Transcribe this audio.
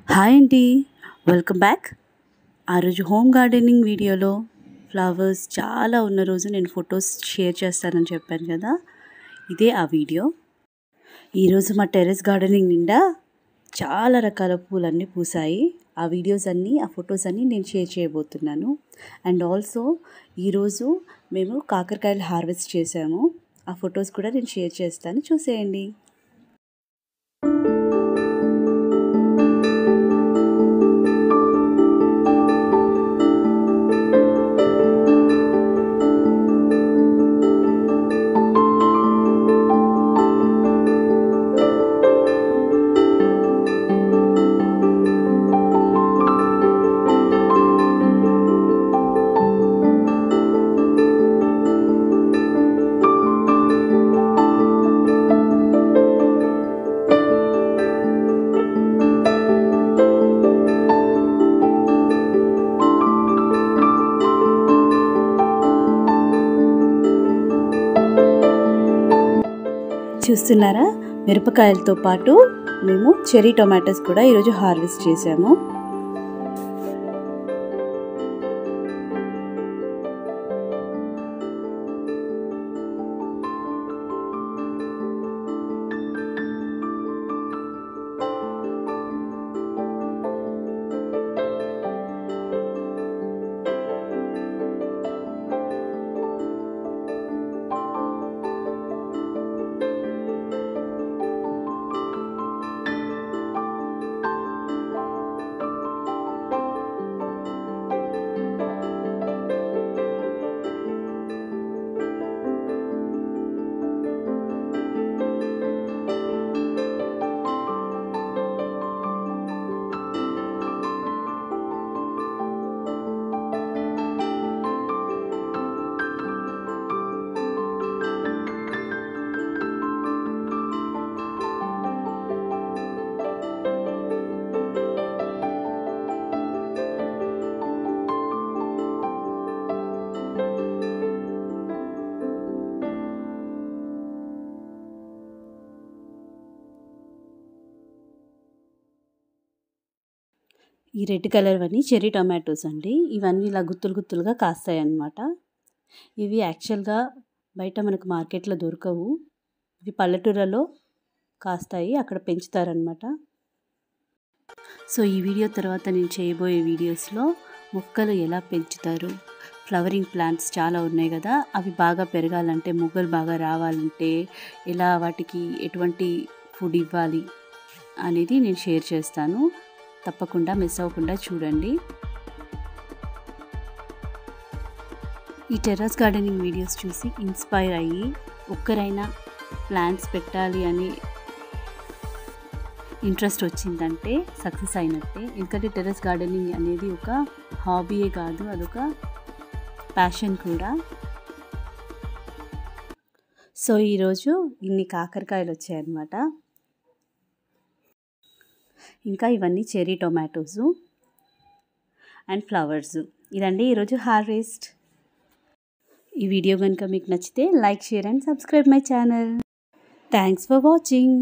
Hi అండి, welcome back. ఆ రోజు హోమ్ గార్డెనింగ్ వీడియోలో ఫ్లవర్స్ చాలా ఉన్న రోజు నేను ఫొటోస్ షేర్ చేస్తానని చెప్పాను కదా, ఇదే ఆ వీడియో. ఈరోజు మా టెర్రస్ గార్డెనింగ్ నిండా చాలా రకాల పూలన్నీ పూసాయి. ఆ వీడియోస్ అన్నీ, ఆ ఫొటోస్ అన్నీ నేను షేర్ చేయబోతున్నాను. అండ్ ఆల్సో ఈరోజు మేము కాకరకాయలు హార్వెస్ట్ చేసాము. ఆ ఫొటోస్ కూడా నేను షేర్ చేస్తాను, చూసేయండి. చూస్తున్నారా, మిరపకాయలతో పాటు మేము చెర్రీ టొమాటోస్ కూడా ఈరోజు హార్వెస్ట్ చేసాము. ఈ రెడ్ కలర్ అన్నీ చెర్రీ టొమాటోస్ అండి. ఇవన్నీ ఇలా గుత్తులు గుత్తులుగా కాస్తాయి అన్నమాట. ఇవి యాక్చువల్గా బయట మనకు మార్కెట్లో దొరకవు. ఇవి పల్లెటూరులో కాస్తాయి, అక్కడ పెంచుతారనమాట. సో ఈ వీడియో తర్వాత నేను చేయబోయే వీడియోస్లో మొక్కలు ఎలా పెంచుతారు, ఫ్లవరింగ్ ప్లాంట్స్ చాలా ఉన్నాయి కదా, అవి బాగా పెరగాలంటే, మొగ్గలు బాగా రావాలంటే ఎలా వాటికి ఎటువంటి ఫుడ్ ఇవ్వాలి అనేది నేను షేర్ చేస్తాను. తప్పకుండా మిస్ అవ్వకుండా చూడండి. ఈ టెర్రస్ గార్డెనింగ్ వీడియోస్ చూసి ఇన్స్పైర్ అయ్యి ఒక్కరైనా ప్లాంట్స్ పెట్టాలి అని ఇంట్రెస్ట్ వచ్చిందంటే సక్సెస్ అయినట్టే. ఎందుకంటే టెర్రస్ గార్డెనింగ్ అనేది ఒక హాబీయే కాదు, అదొక ప్యాషన్ కూడా. సో ఈరోజు ఇన్ని కాకరకాయలు వచ్చాయన్నమాట. ఇంకా ఇవన్నీ చెర్రీ టొమాటోస్ అండ్ ఫ్లవర్స్. ఇదండి ఈరోజు హార్వెస్ట్. ఈ వీడియో కనుక మీకు నచ్చితే like, share and subscribe my channel. Thanks for watching.